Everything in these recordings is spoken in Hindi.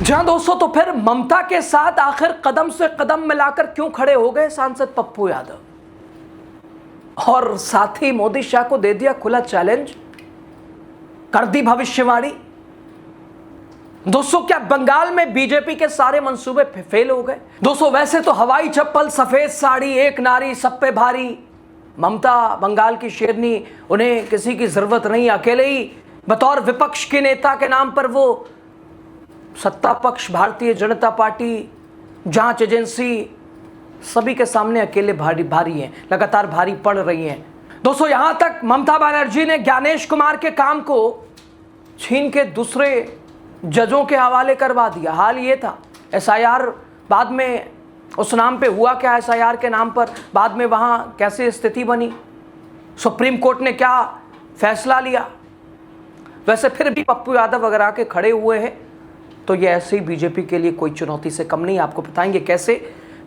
जहां दोस्तों तो फिर ममता के साथ आखिर कदम से कदम मिलाकर क्यों खड़े हो गए सांसद पप्पू यादव, और साथ ही मोदी शाह को दे दिया खुला चैलेंज, कर दी भविष्यवाणी। दोस्तों क्या बंगाल में बीजेपी के सारे मंसूबे फेल हो गए? दोस्तों वैसे तो हवाई चप्पल, सफेद साड़ी, एक नारी सब पे भारी, ममता बंगाल की शेरनी, उन्हें किसी की जरूरत नहीं, अकेले ही बतौर विपक्ष के नेता के नाम पर वो सत्ता पक्ष, भारतीय जनता पार्टी, जांच एजेंसी, सभी के सामने अकेले भारी हैं, लगातार भारी पड़ रही हैं। दोस्तों यहां तक ममता बनर्जी ने ज्ञानेश कुमार के काम को छीन के दूसरे जजों के हवाले करवा दिया। हाल ये था, एसआईआर बाद में उस नाम पे हुआ क्या, एसआईआर के नाम पर बाद में वहां कैसी स्थिति बनी, सुप्रीम कोर्ट ने क्या फैसला लिया। वैसे फिर भी पप्पू यादव अगर आके खड़े हुए हैं तो ये ऐसे ही बीजेपी के लिए कोई चुनौती से कम नहीं। आपको बताएंगे कैसे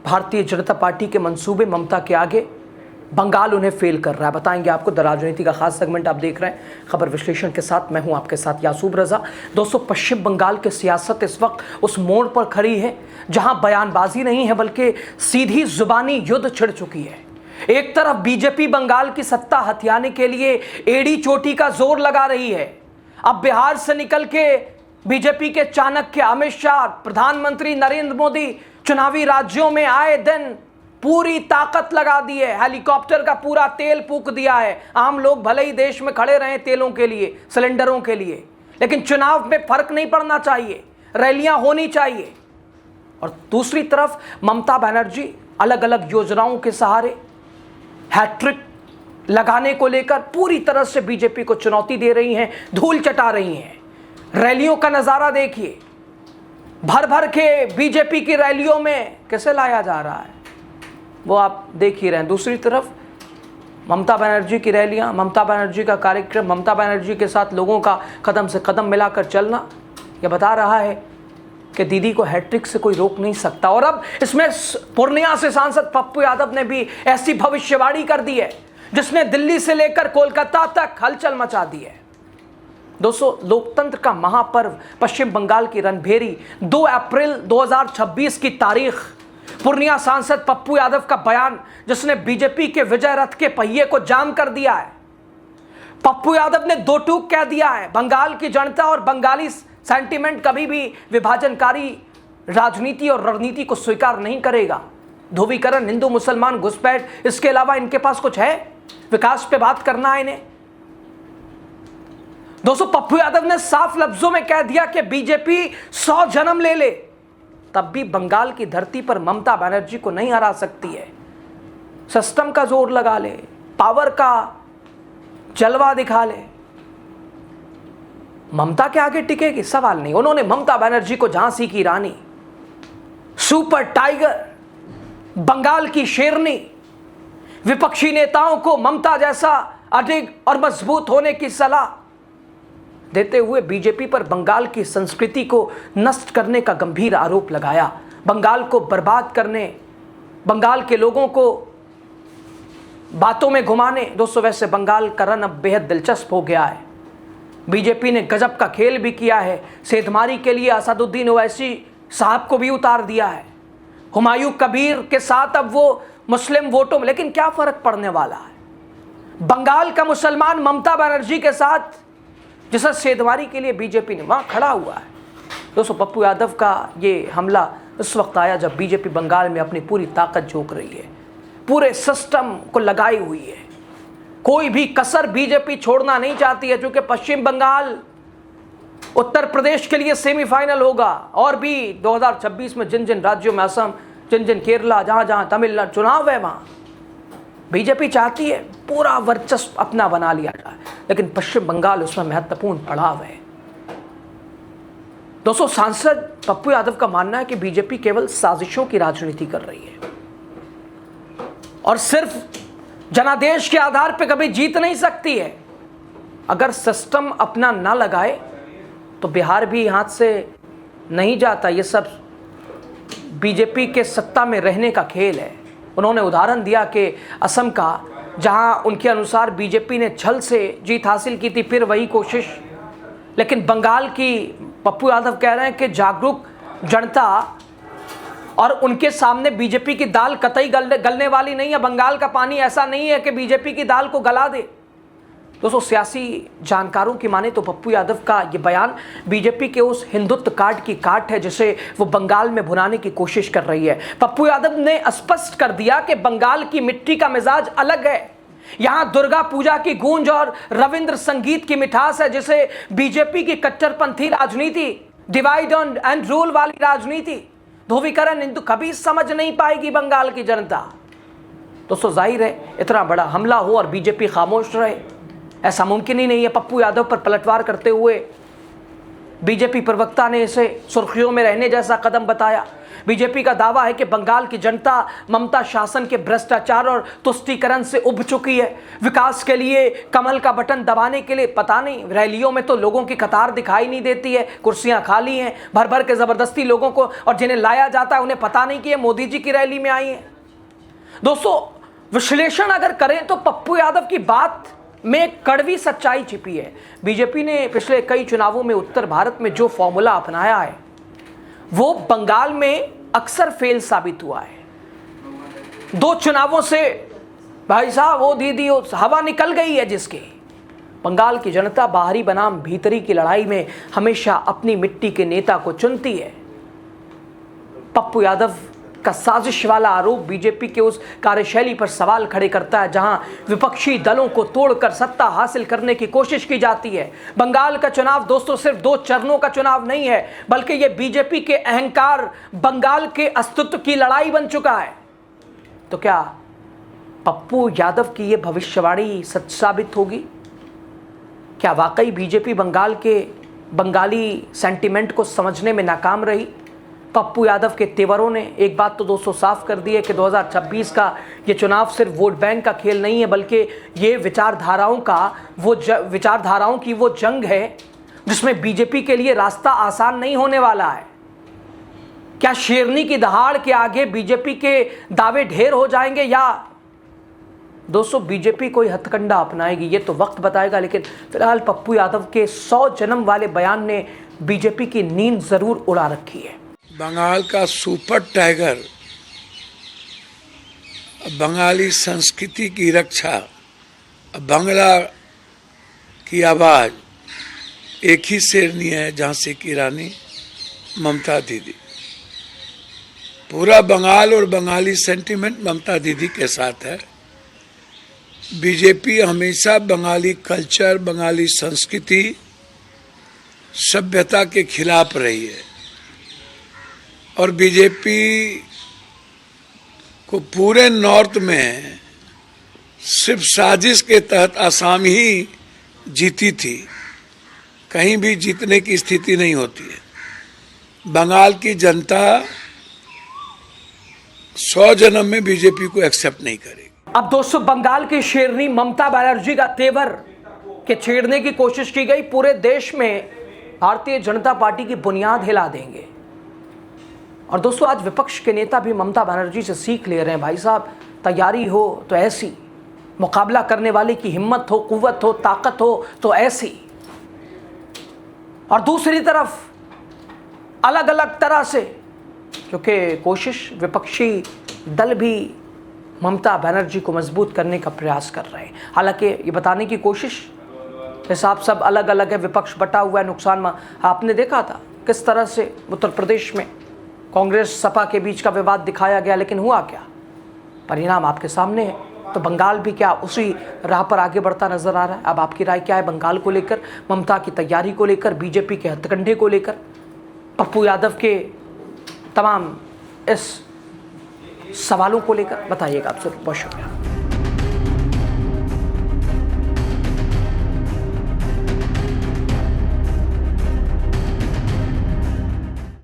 भारतीय जनता पार्टी के मंसूबे ममता के आगे बंगाल उन्हें फेल कर रहा है, बताएंगे आपको। द राजनीति का खास सेगमेंट आप देख रहे हैं खबर विश्लेषण के साथ, मैं हूं आपके साथ यासूब रजा। दोस्तों पश्चिम बंगाल की सियासत इस वक्त उस मोड़ पर खड़ी है जहां बयानबाजी नहीं है बल्कि सीधी जुबानी युद्ध छिड़ चुकी है। एक तरफ बीजेपी बंगाल की सत्ता हथियाने के लिए एड़ी चोटी का जोर लगा रही है। अब बिहार से निकल के बीजेपी के चाणक्य अमित शाह, प्रधानमंत्री नरेंद्र मोदी चुनावी राज्यों में आए दिन पूरी ताकत लगा दी है, हेलीकॉप्टर का पूरा तेल फूंक दिया है। आम लोग भले ही देश में खड़े रहें तेलों के लिए, सिलेंडरों के लिए, लेकिन चुनाव में फर्क नहीं पड़ना चाहिए, रैलियां होनी चाहिए। और दूसरी तरफ ममता बनर्जी अलग अलग योजनाओं के सहारे हैट्रिक लगाने को लेकर पूरी तरह से बीजेपी को चुनौती दे रही हैं, धूल चटा रही हैं। रैलियों का नजारा देखिए, भर भर के बीजेपी की रैलियों में कैसे लाया जा रहा है वो आप देख ही रहे हैं। दूसरी तरफ ममता बनर्जी की रैलियां, ममता बनर्जी का कार्यक्रम, ममता बनर्जी के साथ लोगों का कदम से कदम मिलाकर चलना, यह बता रहा है कि दीदी को हैट्रिक से कोई रोक नहीं सकता। और अब इसमें पूर्णिया से सांसद पप्पू यादव ने भी ऐसी भविष्यवाणी कर दी है जिसने दिल्ली से लेकर कोलकाता तक हलचल मचा दी है। दोस्तों लोकतंत्र का महापर्व पश्चिम बंगाल की रणभेरी, 2 अप्रैल 2026 की तारीख, पूर्णिया सांसद पप्पू यादव का बयान जिसने बीजेपी के विजय रथ के पहिए को जाम कर दिया है। पप्पू यादव ने दो टूक कह दिया है, बंगाल की जनता और बंगाली सेंटीमेंट कभी भी विभाजनकारी राजनीति और रणनीति को स्वीकार नहीं करेगा। ध्रुवीकरण, हिंदू मुसलमान घुसपैठ, इसके अलावा इनके पास कुछ है? विकास पे बात करना है इन्हें। दोस्तों पप्पू यादव ने साफ लफ्जों में कह दिया कि बीजेपी 100 जन्म ले ले तब भी बंगाल की धरती पर ममता बनर्जी को नहीं हरा सकती है। सिस्टम का जोर लगा ले, पावर का जलवा दिखा ले, ममता के आगे टिकेगी? सवाल नहीं। उन्होंने ममता बनर्जी को झांसी की रानी, सुपर टाइगर, बंगाल की शेरनी, विपक्षी नेताओं को ममता जैसा अडिग और मजबूत होने की सलाह देते हुए बीजेपी पर बंगाल की संस्कृति को नष्ट करने का गंभीर आरोप लगाया, बंगाल को बर्बाद करने, बंगाल के लोगों को बातों में घुमाने। दोस्तों वैसे बंगाल का रन अब बेहद दिलचस्प हो गया है। बीजेपी ने गजब का खेल भी किया है, सेधमारी के लिए असदुद्दीन ओवैसी साहब को भी उतार दिया है, हुमायूं कबीर के साथ अब वो मुस्लिम वोटों में, लेकिन क्या फर्क पड़ने वाला है? बंगाल का मुसलमान ममता बनर्जी के साथ जिसे सेधमारी के लिए बीजेपी ने वहां खड़ा हुआ है। दोस्तों पप्पू यादव का ये हमला उस वक्त आया जब बीजेपी बंगाल में अपनी पूरी ताकत झोंक रही है, पूरे सिस्टम को लगाई हुई है, कोई भी कसर बीजेपी छोड़ना नहीं चाहती है। क्योंकि पश्चिम बंगाल उत्तर प्रदेश के लिए सेमीफाइनल होगा, और भी 2026 में जिन जिन राज्यों में, असम, जिन जिन केरला, जहां जहां तमिलनाडु चुनाव है, वहां बीजेपी चाहती है पूरा वर्चस्व अपना बना लिया जाए, लेकिन पश्चिम बंगाल उसमें महत्वपूर्ण पड़ाव है। दोस्तों सांसद पप्पू यादव का मानना है कि बीजेपी केवल साजिशों की राजनीति कर रही है और सिर्फ जनादेश के आधार पर कभी जीत नहीं सकती है। अगर सिस्टम अपना ना लगाए तो बिहार भी हाथ से नहीं जाता। ये सब बीजेपी के सत्ता में रहने का खेल है। उन्होंने उदाहरण दिया कि असम का, जहां उनके अनुसार बीजेपी ने छल से जीत हासिल की थी, फिर वही कोशिश। लेकिन बंगाल की पप्पू यादव कह रहे हैं कि जागरूक जनता और उनके सामने बीजेपी की दाल कतई गलने वाली नहीं है। बंगाल का पानी ऐसा नहीं है कि बीजेपी की दाल को गला दे। दोस्तों, सियासी जानकारों की माने तो पप्पू यादव का ये बयान बीजेपी के उस हिंदुत्व काट की काट है जिसे वो बंगाल में भुनाने की कोशिश कर रही है। पप्पू यादव ने स्पष्ट कर दिया कि बंगाल की मिट्टी का मिजाज अलग है। यहां दुर्गा पूजा की गूंज और रविंद्र संगीत की मिठास है, जिसे बीजेपी की कट्टरपंथी राजनीति, डिवाइड एंड रूल वाली राजनीति, ध्रुवीकरण हिंदू कभी समझ नहीं पाएगी बंगाल की जनता। दोस्तों, जाहिर है इतना बड़ा हमला हो और बीजेपी खामोश रहे, ऐसा मुमकिन ही नहीं है। पप्पू यादव पर पलटवार करते हुए बीजेपी प्रवक्ता ने इसे सुर्खियों में रहने जैसा कदम बताया। बीजेपी का दावा है कि बंगाल की जनता ममता शासन के भ्रष्टाचार और तुष्टीकरण से उब चुकी है। विकास के लिए कमल का बटन दबाने के लिए पता नहीं, रैलियों में तो लोगों की कतार दिखाई नहीं देती है, कुर्सियां खाली हैं, भर भर के जबरदस्ती लोगों को, और जिन्हें लाया जाता है उन्हें पता नहीं कि ये मोदी जी की रैली में आई है। दोस्तों, विश्लेषण अगर करें तो पप्पू यादव की बात में कड़वी सच्चाई छिपी है। बीजेपी ने पिछले कई चुनावों में उत्तर भारत में जो फॉर्मूला अपनाया है वो बंगाल में अक्सर फेल साबित हुआ है। 2 चुनावों से भाई साहब वो दीदी हवा निकल गई है, जिसके बंगाल की जनता बाहरी बनाम भीतरी की लड़ाई में हमेशा अपनी मिट्टी के नेता को चुनती है। पप्पू यादव का साजिश वाला आरोप बीजेपी के उस कार्यशैली पर सवाल खड़े करता है जहां विपक्षी दलों को तोड़कर सत्ता हासिल करने की कोशिश की जाती है। बंगाल का चुनाव दोस्तों सिर्फ 2 चरणों का चुनाव नहीं है, बल्कि यह बीजेपी के अहंकार, बंगाल के अस्तित्व की लड़ाई बन चुका है। तो क्या पप्पू यादव की यह भविष्यवाणी सच साबित होगी? क्या वाकई बीजेपी बंगाल के बंगाली सेंटिमेंट को समझने में नाकाम रही? पप्पू यादव के तेवरों ने एक बात तो दोस्तों साफ कर दी है कि 2026 का ये चुनाव सिर्फ वोट बैंक का खेल नहीं है, बल्कि ये विचारधाराओं की वो जंग है जिसमें बीजेपी के लिए रास्ता आसान नहीं होने वाला है। क्या शेरनी की दहाड़ के आगे बीजेपी के दावे ढेर हो जाएंगे, या दोस्तों बीजेपी कोई हथकंडा अपनाएगी? ये तो वक्त बताएगा। लेकिन फिलहाल पप्पू यादव के 100 जन्म वाले बयान ने बीजेपी की नींद जरूर उड़ा रखी है। बंगाल का सुपर टाइगर, बंगाली संस्कृति की रक्षा, बंगला की आवाज एक ही शेरनी है, झांसी की रानी ममता दीदी। पूरा बंगाल और बंगाली सेंटिमेंट ममता दीदी के साथ है। बीजेपी हमेशा बंगाली कल्चर, बंगाली संस्कृति, सभ्यता के खिलाफ रही है और बीजेपी को पूरे नॉर्थ में सिर्फ साजिश के तहत आसाम ही जीती थी, कहीं भी जीतने की स्थिति नहीं होती है। बंगाल की जनता 100 जन्म में बीजेपी को एक्सेप्ट नहीं करेगी। अब दोस्तों, बंगाल की शेरनी ममता बनर्जी का तेवर के छेड़ने की कोशिश की गई पूरे देश में भारतीय जनता पार्टी की बुनियाद हिला देंगे। और दोस्तों, आज विपक्ष के नेता भी ममता बनर्जी से सीख ले रहे हैं। भाई साहब, तैयारी हो तो ऐसी, मुकाबला करने वाले की हिम्मत हो, कुव्वत हो, ताकत हो तो ऐसी। और दूसरी तरफ अलग अलग तरह से, क्योंकि कोशिश विपक्षी दल भी ममता बनर्जी को मजबूत करने का प्रयास कर रहे हैं। हालांकि ये बताने की कोशिश, हिसाब सब अलग अलग है, विपक्ष बटा हुआ है, नुकसान में। आपने देखा था किस तरह से उत्तर प्रदेश में कांग्रेस सपा के बीच का विवाद दिखाया गया, लेकिन हुआ क्या? परिणाम आपके सामने है। तो बंगाल भी क्या उसी राह पर आगे बढ़ता नजर आ रहा है? अब आपकी राय क्या है बंगाल को लेकर, ममता की तैयारी को लेकर, बीजेपी के हथकंडे को लेकर, पप्पू यादव के तमाम इस सवालों को लेकर? बताइएगा। आपसे बहुत शुक्रिया।